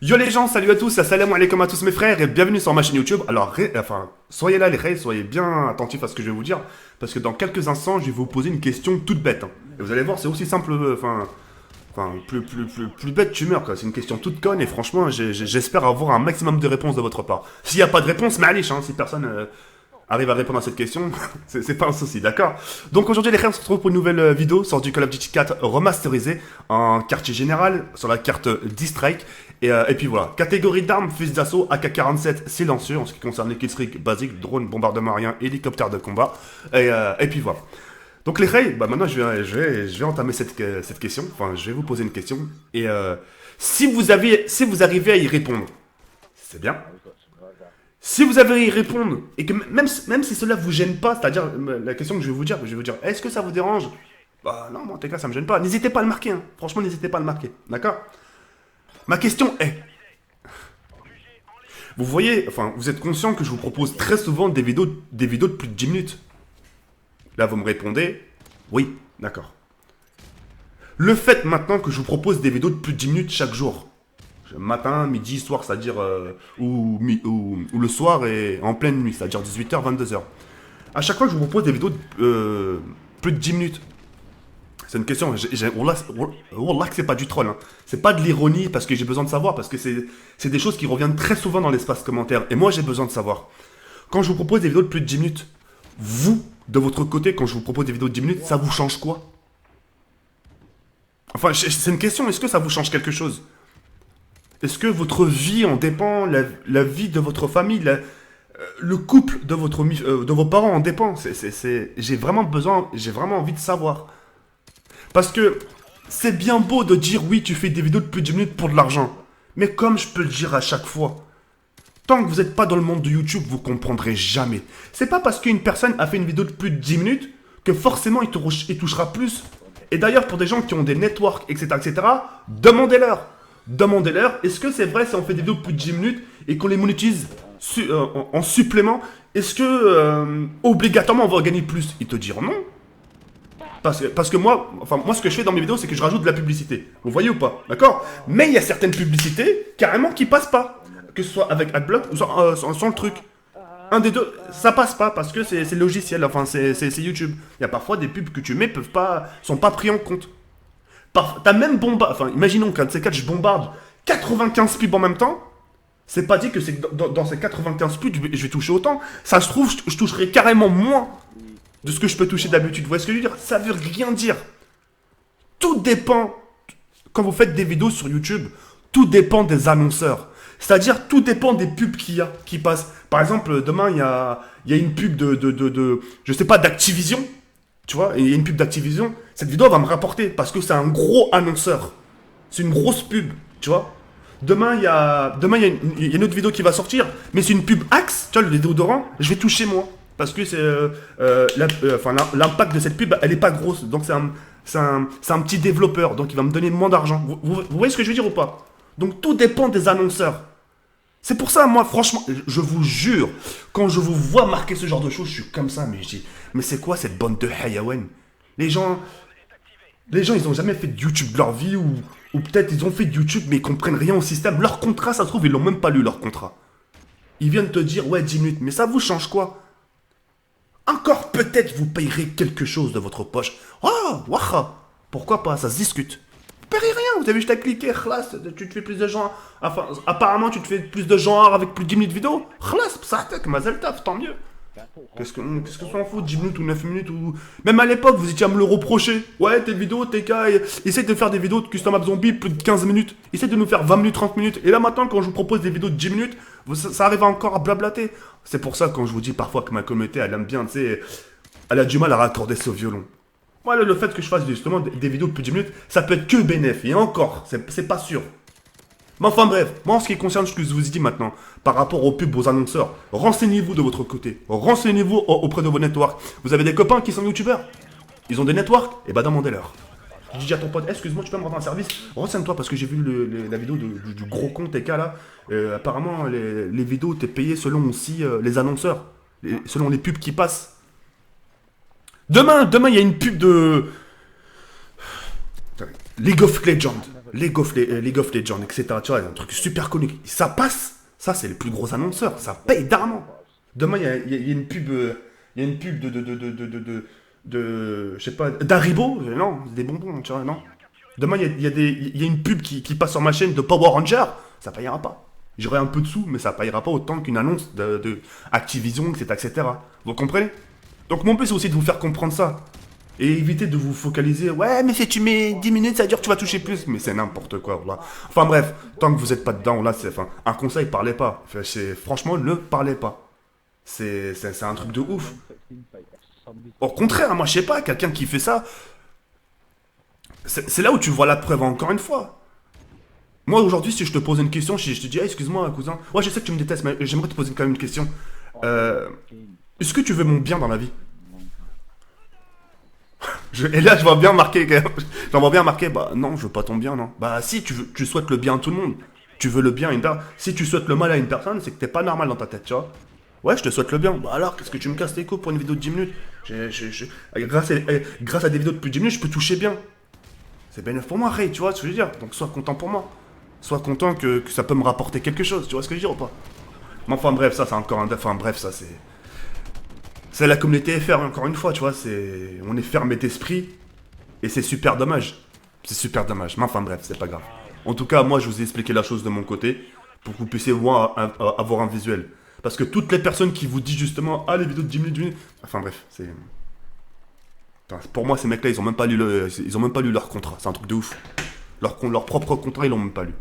Yo les gens, salut à tous, assalamu alaikum à tous mes frères et bienvenue sur ma chaîne YouTube. Alors, soyez là les frères, soyez bien attentifs à ce que je vais vous dire, parce que dans quelques instants, je vais vous poser une question toute bête. Hein. Et vous allez voir, c'est aussi simple, plus bête tu meurs quoi. C'est une question toute conne et franchement, j'espère avoir un maximum de réponses de votre part. S'il n'y a pas de réponse, ma'alish, hein, si personne arrive à répondre à cette question, c'est pas un souci, d'accord? Donc aujourd'hui les frères, on se retrouve pour une nouvelle vidéo sur du Call of Duty 4 remasterisé en quartier général, sur la carte D-Strike. Et puis voilà, catégorie d'armes, fusil d'assaut, AK-47 silencieux, en ce qui concerne les killstreaks basiques, drone, bombardement aérien, hélicoptère de combat. Et puis voilà. Donc les frères, bah maintenant je vais entamer cette question, enfin je vais vous poser une question. Et si vous arrivez à y répondre, c'est bien. Si vous avez à y répondre, et que même si cela vous gêne pas, c'est-à-dire la question que je vais vous dire, est-ce que ça vous dérange? Bah non, en tout cas ça me gêne pas. N'hésitez pas à le marquer, hein. Franchement n'hésitez pas à le marquer, d'accord? Ma question est, vous voyez, enfin vous êtes conscient que je vous propose très souvent des vidéos de plus de 10 minutes. Là vous me répondez, oui, d'accord. Le fait maintenant que je vous propose des vidéos de plus de 10 minutes chaque jour, matin, midi, soir, c'est-à-dire, ou le soir et en pleine nuit, c'est-à-dire 18h, 22h. À chaque fois que je vous propose des vidéos de plus de 10 minutes, c'est une question, Wallah que c'est pas du troll, hein. C'est pas de l'ironie parce que j'ai besoin de savoir, parce que c'est des choses qui reviennent très souvent dans l'espace commentaire, et moi j'ai besoin de savoir. Quand je vous propose des vidéos de plus de 10 minutes, vous, de votre côté, quand je vous propose des vidéos de 10 minutes, ça vous change quoi? Enfin, c'est une question, est-ce que ça vous change quelque chose? Est-ce que votre vie en dépend, la vie de votre famille, le couple de de vos parents en dépend? J'ai vraiment envie de savoir. Parce que c'est bien beau de dire oui, tu fais des vidéos de plus de 10 minutes pour de l'argent. Mais comme je peux le dire à chaque fois, tant que vous n'êtes pas dans le monde de YouTube, vous comprendrez jamais. C'est pas parce qu'une personne a fait une vidéo de plus de 10 minutes que forcément il touchera plus. Et d'ailleurs, pour des gens qui ont des networks, etc., demandez-leur. Demandez-leur, est-ce que c'est vrai si on fait des vidéos de plus de 10 minutes et qu'on les monétise en supplément, est-ce que obligatoirement on va gagner plus? Ils te diront non. Parce que moi, ce que je fais dans mes vidéos, c'est que je rajoute de la publicité. Vous voyez ou pas? D'accord? Mais il y a certaines publicités, carrément, qui passent pas. Que ce soit avec AdBlock ou sans le truc. Un des deux, ça passe pas parce que c'est logiciel, enfin c'est YouTube. Il y a parfois des pubs que tu mets sont pas pris en compte. T'as même bombardé, enfin imaginons qu'un de ces quatre je bombarde 95 pubs en même temps. C'est pas dit que c'est dans ces 95 pubs je vais toucher autant. Ça se trouve, je toucherai carrément moins de ce que je peux toucher d'habitude. Vous voyez ce que je veux dire? Ça veut rien dire. Tout dépend, quand vous faites des vidéos sur YouTube, tout dépend des annonceurs. C'est-à-dire, tout dépend des pubs qui passent. Par exemple, demain, il y a une pub je sais pas, d'Activision. Tu vois, il y a une pub d'Activision. Cette vidéo va me rapporter parce que c'est un gros annonceur. C'est une grosse pub, tu vois. Demain, il y a une autre vidéo qui va sortir, mais c'est une pub Axe, tu vois, le déodorant. Je vais toucher moi. Parce que l'impact de cette pub, elle est pas grosse. Donc c'est un petit développeur. Donc il va me donner moins d'argent. Vous voyez ce que je veux dire ou pas? Donc tout dépend des annonceurs. C'est pour ça, moi, franchement, je vous jure, quand je vous vois marquer ce genre de choses, je suis comme ça, mais je dis, mais c'est quoi cette bande de hayawen? Les gens, ils ont jamais fait de YouTube de leur vie, ou peut-être ils ont fait de YouTube, mais ils comprennent rien au système. Leur contrat, ça se trouve, ils l'ont même pas lu, leur contrat. Ils viennent te dire, ouais, 10 minutes, mais ça vous change quoi? Encore peut-être vous payerez quelque chose de votre poche. Oh, waha, pourquoi pas, ça se discute. Vous payerez rien, vous avez juste à cliquer, khlas, tu te fais plus de gens. Enfin, apparemment, tu te fais plus de gens avec plus de 10 minutes de vidéo. Khlas, psatek, mazel tov, tant mieux. Qu'est-ce que s'en fout, 10 minutes ou 9 minutes ou... Même à l'époque, vous étiez à me le reprocher. Ouais, tes vidéos, tes cas, essaye de faire des vidéos de custom app zombie plus de 15 minutes. Essaye de nous faire 20 minutes, 30 minutes. Et là maintenant, quand je vous propose des vidéos de 10 minutes, ça arrive encore à blablater. C'est pour ça, quand je vous dis parfois que ma communauté, elle aime bien, tu sais, elle a du mal à raccorder ce violon. Voilà, le fait que je fasse justement des vidéos de plus de 10 minutes, ça peut être que bénéf. Et encore, c'est pas sûr. Mais enfin bref, moi en ce qui concerne ce que je vous ai dit maintenant, par rapport aux pubs, aux annonceurs, renseignez-vous de votre côté. Renseignez-vous auprès de vos networks. Vous avez des copains qui sont youtubeurs? Ils ont des networks? Eh ben demandez-leur. Je dis à ton pote, excuse-moi, tu peux me rendre un service? Renseigne-toi parce que j'ai vu la vidéo du gros con TK là. Apparemment, les vidéos, t'es payé selon aussi les annonceurs. Selon les pubs qui passent. Demain, il y a une pub de League of Legends. League of Legends, etc. Tu vois, un truc super connu. Ça passe. Ça, c'est les plus gros annonceurs. Ça paye d'argent. Demain, il y a une pub. Il y a une pub je sais pas, d'Haribo. Non, des bonbons, tu vois, non. Demain, il y a une pub qui passe sur ma chaîne de Power Ranger. Ça payera pas. J'aurai un peu de sous, mais ça payera pas autant qu'une annonce de Activision, etc., etc. Vous comprenez? Donc, mon but, c'est aussi de vous faire comprendre ça. Et éviter de vous focaliser, ouais, mais si tu mets 10 minutes, ça veut dire que tu vas toucher plus. Mais c'est n'importe quoi, voilà. Enfin bref, tant que vous n'êtes pas dedans, là, c'est. Enfin, un conseil, parlez pas. Enfin, franchement, ne parlez pas. C'est un truc de ouf. Au contraire, moi, je sais pas, quelqu'un qui fait ça, c'est là où tu vois la preuve, encore une fois. Moi, aujourd'hui, si je te pose une question, si je te dis, ah, excuse-moi, cousin, ouais, je sais que tu me détestes, mais j'aimerais te poser quand même une question. Euh, Est-ce que tu veux mon bien dans la vie? Et là, je vois bien marqué, j'en vois bien marqué, bah non, je veux pas ton bien, non. Bah si, tu souhaites le bien à tout le monde. Tu veux le bien à une personne. Si tu souhaites le mal à une personne, c'est que t'es pas normal dans ta tête, tu vois. Ouais, je te souhaite le bien. Bah alors, qu'est-ce que tu me casses les coups pour une vidéo de 10 minutes? Grâce à des vidéos de plus de 10 minutes, je peux toucher bien. C'est bénéfique pour moi, Ray, tu vois ce que je veux dire. Donc sois content pour moi. Sois content que ça peut me rapporter quelque chose, tu vois ce que je veux dire ou pas? Mais enfin bref, ça c'est encore un... Enfin bref, ça c'est... C'est la communauté FR, encore une fois, tu vois, c'est... On est fermé d'esprit, et c'est super dommage. C'est super dommage. Mais enfin bref, c'est pas grave. En tout cas, moi, je vous ai expliqué la chose de mon côté, pour que vous puissiez voir, avoir un visuel. Parce que toutes les personnes qui vous disent justement, ah, les vidéos de 10 minutes, 10 minutes... Enfin bref, c'est... Enfin, pour moi, ces mecs-là, ils ont même pas lu ils ont même pas lu leur contrat. C'est un truc de ouf. Leur propre contrat, ils l'ont même pas lu.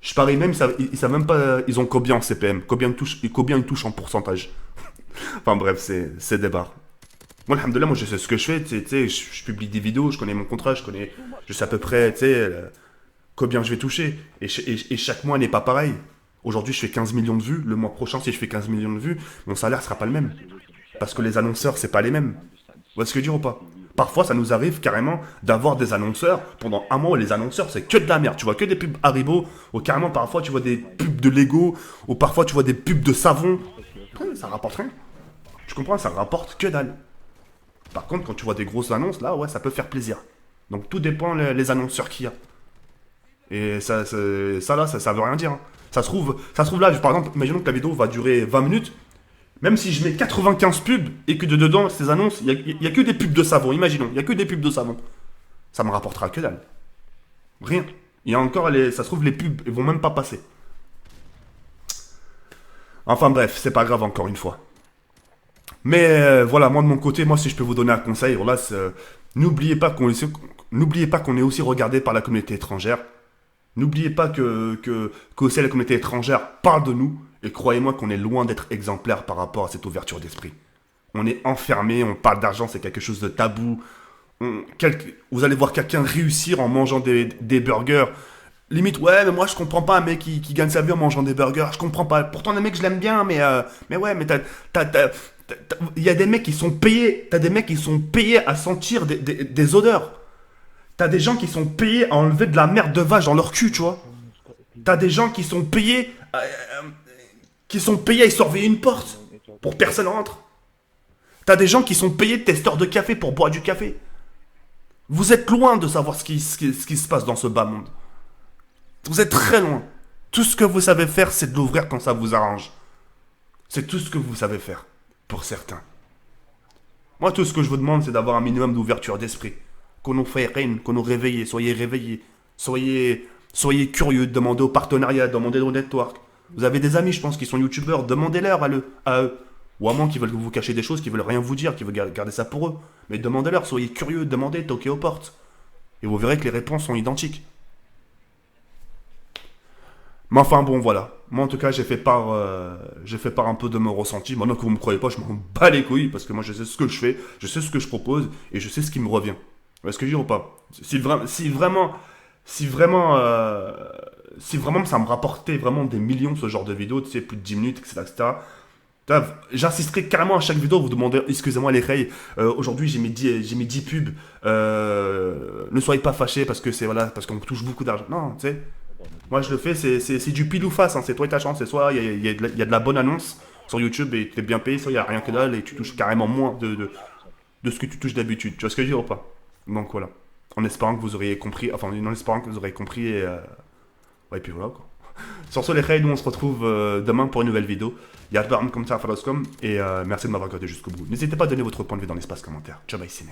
Je parie même, ils savent même pas, ils ont combien en CPM, combien ils touchent en pourcentage. Enfin bref, c'est des barres. Moi, alhamdoulilah, moi je sais ce que je fais, tu sais, je publie des vidéos, je connais mon contrat, je sais à peu près, tu sais, combien je vais toucher. Et chaque mois n'est pas pareil. Aujourd'hui, je fais 15 millions de vues, le mois prochain, si je fais 15 millions de vues, mon salaire sera pas le même. Parce que les annonceurs, c'est pas les mêmes. Vous voyez ce que je veux dire ou pas? Parfois, ça nous arrive carrément d'avoir des annonceurs pendant un mois où les annonceurs, c'est que de la merde. Tu vois que des pubs Haribo, ou carrément, parfois, tu vois des pubs de Lego, ou parfois, tu vois des pubs de savon. Ça rapporte rien. Tu comprends? Ça rapporte que dalle. Par contre, quand tu vois des grosses annonces, là, ouais, ça peut faire plaisir. Donc, tout dépend les annonceurs qu'il y a. Et ça veut rien dire, hein. Ça se trouve là, par exemple, imaginons que la vidéo va durer 20 minutes. Même si je mets 95 pubs et que dedans, ces annonces, il y a que des pubs de savon, imaginons, il y a que des pubs de savon. Ça me rapportera que dalle. Rien. Il y a encore, ça se trouve, les pubs, ils vont même pas passer. Enfin bref, c'est pas grave encore une fois. Mais voilà, moi de mon côté, moi si je peux vous donner un conseil, voilà, n'oubliez pas qu'on est aussi regardé par la communauté étrangère. N'oubliez pas que aussi la communauté étrangère parle de nous. Et croyez-moi qu'on est loin d'être exemplaire par rapport à cette ouverture d'esprit. On est enfermé, on parle d'argent, c'est quelque chose de tabou. Vous allez voir quelqu'un réussir en mangeant des burgers. Limite, ouais, mais moi je comprends pas un mec qui gagne sa vie en mangeant des burgers. Je comprends pas. Pourtant, les mecs, je l'aime bien, mais ouais, mais il y a des mecs qui sont payés. T'as des mecs qui sont payés à sentir des odeurs. T'as des gens qui sont payés à enlever de la merde de vache dans leur cul, tu vois. T'as des gens qui sont payés à y surveiller une porte pour que personne rentre. T'as des gens qui sont payés testeurs de café pour boire du café. Vous êtes loin de savoir ce qui se passe dans ce bas monde. Vous êtes très loin. Tout ce que vous savez faire, c'est de l'ouvrir quand ça vous arrange. C'est tout ce que vous savez faire, pour certains. Moi, tout ce que je vous demande, c'est d'avoir un minimum d'ouverture d'esprit. Qu'on nous fait rien, qu'on nous réveille, soyez réveillés. Soyez curieux, demandez au partenariat, demandez au network. Vous avez des amis, je pense, qui sont youtubeurs, demandez-leur à eux. Ou à moins qu'ils veulent vous cacher des choses, qu'ils veulent rien vous dire, qu'ils veulent garder ça pour eux. Mais demandez-leur, soyez curieux, demandez, toquez aux portes. Et vous verrez que les réponses sont identiques. Mais enfin bon, voilà. Moi en tout cas, j'ai fait part un peu de mon ressenti. Maintenant que vous me croyez pas, je m'en bats les couilles parce que moi je sais ce que je fais, je sais ce que je propose et je sais ce qui me revient. Vous voyez ce que je dis ou pas? Si vraiment ça me rapportait vraiment des millions ce genre de vidéos, tu sais, plus de 10 minutes, etc., j'insisterai carrément à chaque vidéo, vous demandez, excusez-moi les reilles, aujourd'hui j'ai mis 10 pubs, ne soyez pas fâchés parce que voilà, parce qu'on touche beaucoup d'argent. Non, tu sais, moi je le fais, c'est du pile ou face, hein, c'est toi et ta chance, c'est soit il y a de la bonne annonce sur YouTube et tu es bien payé, soit il n'y a rien que dalle et tu touches carrément moins de ce que tu touches d'habitude. Tu vois ce que je veux dire ou pas? Donc voilà. En espérant que vous auriez compris, enfin en espérant que vous auriez compris et, ouais, et puis voilà quoi. Sur ce les khayr, nous on se retrouve demain pour une nouvelle vidéo. Yadbarm comme ça, et merci de m'avoir regardé jusqu'au bout. N'hésitez pas à donner votre point de vue dans l'espace commentaire. Ciao bye, c'est